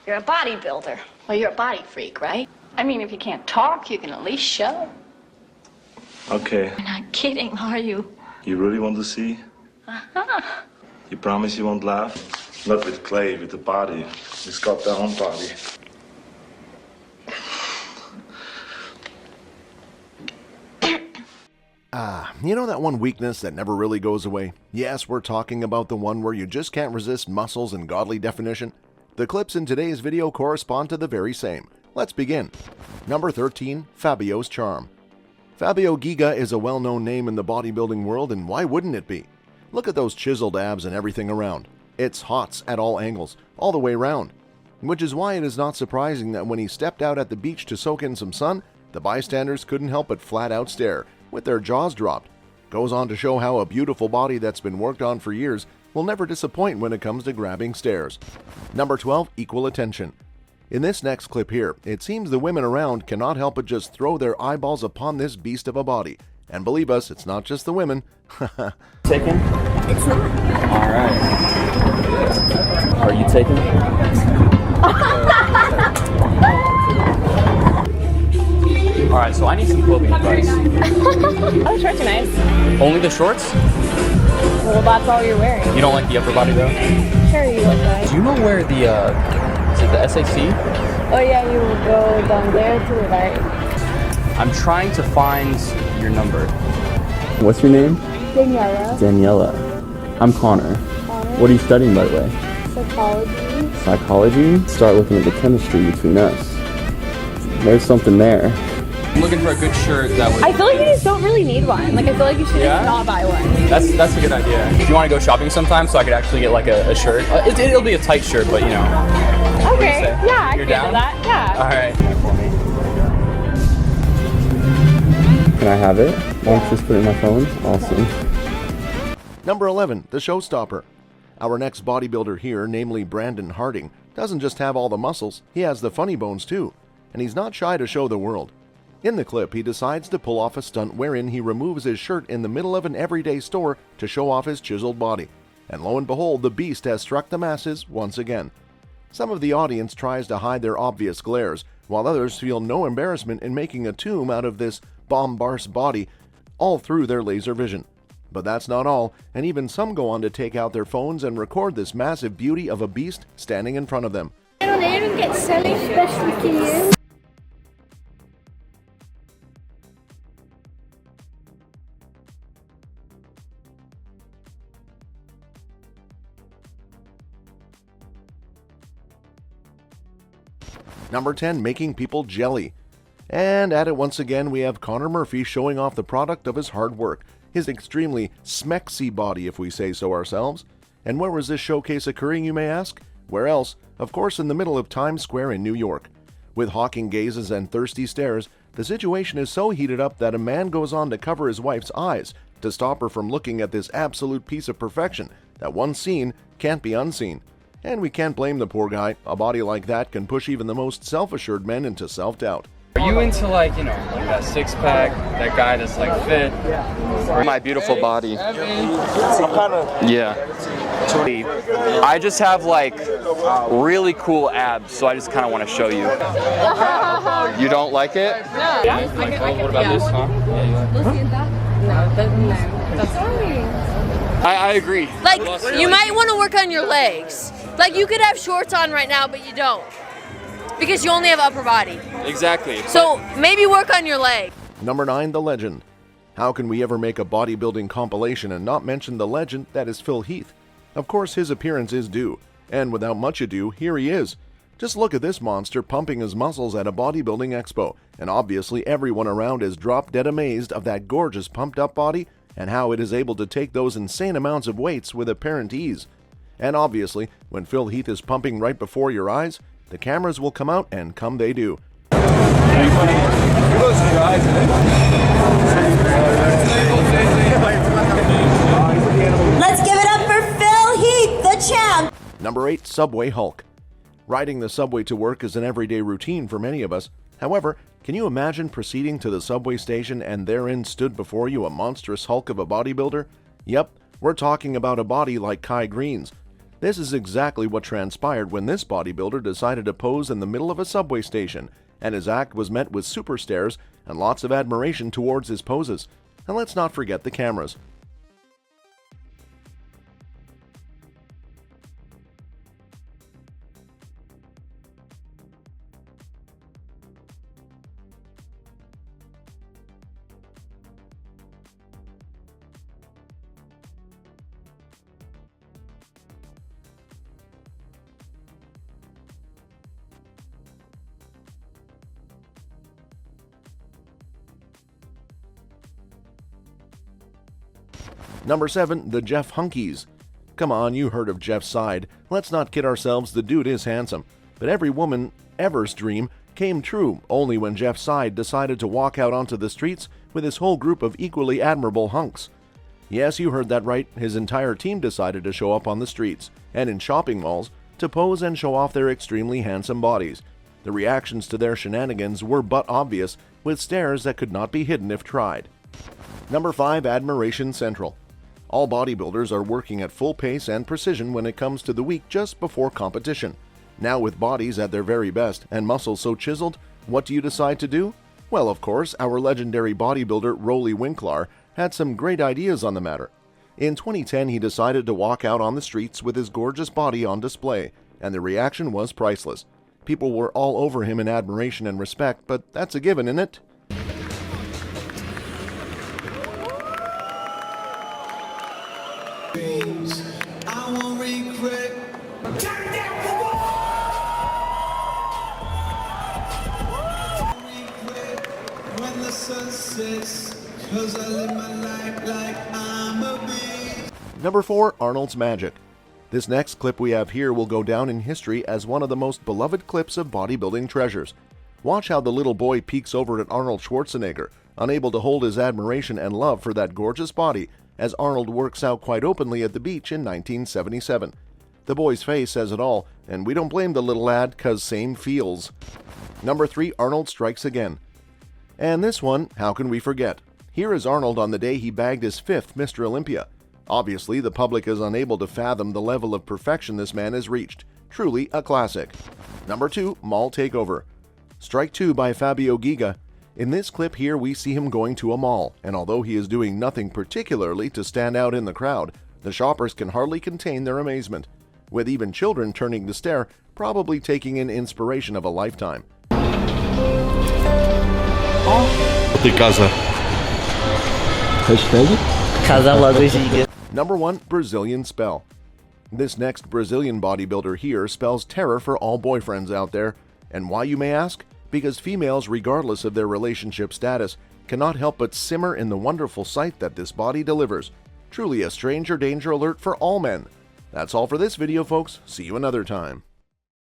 You're a bodybuilder. Well, you're a body freak, right? I mean, if you can't talk, you can at least show. Okay. You're not kidding, are you? You really want to see? Uh-huh. You promise you won't laugh? Not with Clay, with the body. He's got their own body. You know that one weakness that never really goes away? Yes, we're talking about the one where you just can't resist muscles in godly definition. The clips in today's video correspond to the very same. Let's begin. Number 13, Fabios Charm. Fabio Giga is a well-known name in the bodybuilding world, and why wouldn't it be? Look at those chiseled abs and everything around. It's hots at all angles, all the way around. Which is why it is not surprising that when he stepped out at the beach to soak in some sun, the bystanders couldn't help but flat out stare, with their jaws dropped. Goes on to show how a beautiful body that's been worked on for years will never disappoint when it comes to grabbing stares. Number 12, Equal Attention. In this next clip here, it seems the women around cannot help but just throw their eyeballs upon this beast of a body. And believe us, it's not just the women. Taken? It's not. Alright. Are you taken? Alright, so I need some clothing advice. Oh, shorts are nice. Only the shorts? Well, that's all you're wearing. You don't like the upper body though? Sure, you look nice. Do you know where the, is it the SAC? Oh yeah, you will go down there to the right. I'm trying to find your number. What's your name? Daniela. Daniela. I'm Connor. What are you studying, by the way? Psychology. Psychology? Start looking at the chemistry between us. There's something there. I'm looking for a good shirt that would... I feel like you just don't really need one. Like, I feel like you should just not buy one. That's a good idea. Do you want to go shopping sometime so I could actually get like a shirt? It'll be a tight shirt, but you know. Okay, yeah, I You're can down? do that. Yeah. Alright. Can I have it? Won't you just put it in my phone? Awesome. Number 11, the Showstopper. Our next bodybuilder here, namely Brandon Harding, doesn't just have all the muscles, he has the funny bones too. And he's not shy to show the world. In the clip, he decides to pull off a stunt wherein he removes his shirt in the middle of an everyday store to show off his chiseled body. And lo and behold, the beast has struck the masses once again. Some of the audience tries to hide their obvious glares, while others feel no embarrassment in making a tomb out of this bombast body, all through their laser vision. But that's not all, and even some go on to take out their phones and record this massive beauty of a beast standing in front of them. Down there and get silly, especially to you. Number 10, making people jelly. And at it once again, we have Connor Murphy showing off the product of his hard work, his extremely smexy body, if we say so ourselves. And where was this showcase occurring, you may ask? Where else? Of course, in the middle of Times Square in New York. With hawking gazes and thirsty stares, the situation is so heated up that a man goes on to cover his wife's eyes to stop her from looking at this absolute piece of perfection that once seen can't be unseen. And we can't blame the poor guy. A body like that can push even the most self-assured men into self-doubt. Are you into like, you know, like that six-pack, that guy that's like fit? My beautiful body. Yeah. I just have like really cool abs, so I just kind of want to show you. You don't like it? No. Yeah. What about this, huh? I agree. Like, you might want to work on your legs. Like, you could have shorts on right now, but you don't. Because you only have upper body. Exactly. So, maybe work on your leg. Number 9, the legend. How can we ever make a bodybuilding compilation and not mention the legend that is Phil Heath? Of course, his appearance is due. And without much ado, here he is. Just look at this monster pumping his muscles at a bodybuilding expo. And obviously, everyone around is drop dead amazed of that gorgeous pumped up body and how it is able to take those insane amounts of weights with apparent ease. And obviously, when Phil Heath is pumping right before your eyes, the cameras will come out, and come they do. Let's give it up for Phil Heath, the champ! Number 8, Subway Hulk. Riding the subway to work is an everyday routine for many of us. However, can you imagine proceeding to the subway station and therein stood before you a monstrous hulk of a bodybuilder? Yep, we're talking about a body like Kai Green's. This is exactly what transpired when this bodybuilder decided to pose in the middle of a subway station, and his act was met with super stares and lots of admiration towards his poses. And let's not forget the cameras. Number 7. The Jeff Hhunkies. Come on, you heard of Jeff's side. Let's not kid ourselves, the dude is handsome. But every woman ever's dream came true only when Jeff's side decided to walk out onto the streets with his whole group of equally admirable hunks. Yes, you heard that right, his entire team decided to show up on the streets and in shopping malls to pose and show off their extremely handsome bodies. The reactions to their shenanigans were but obvious, with stares that could not be hidden if tried. Number 5. Admiration Central. All bodybuilders are working at full pace and precision when it comes to the week just before competition. Now with bodies at their very best and muscles so chiseled, what do you decide to do? Well, of course, our legendary bodybuilder Roly Winklar had some great ideas on the matter. In 2010, he decided to walk out on the streets with his gorgeous body on display, and the reaction was priceless. People were all over him in admiration and respect, but that's a given, isn't it? I won't regret. When the sun sets, 'cause I live my life like I'm a beast. Number 4. Arnold's Magic. This next clip we have here will go down in history as one of the most beloved clips of bodybuilding treasures. Watch how the little boy peeks over at Arnold Schwarzenegger, unable to hold his admiration and love for that gorgeous body, as Arnold works out quite openly at the beach in 1977. The boy's face says it all, and we don't blame the little lad, 'cause same feels. Number 3. Arnold strikes again. And this one, how can we forget? Here is Arnold on the day he bagged his 5th Mr. Olympia. Obviously, the public is unable to fathom the level of perfection this man has reached. Truly a classic. Number 2. Mall Takeover. Strike 2 by Fabio Giga. In this clip here, we see him going to a mall, and although he is doing nothing particularly to stand out in the crowd, the shoppers can hardly contain their amazement, with even children turning to stare, probably taking in inspiration of a lifetime. De casa. Number 1. Brazilian Spell. This next Brazilian bodybuilder here spells terror for all boyfriends out there. And why, you may ask? Because females, regardless of their relationship status, cannot help but simmer in the wonderful sight that this body delivers. Truly a stranger danger alert for all men. That's all for this video, folks. See you another time.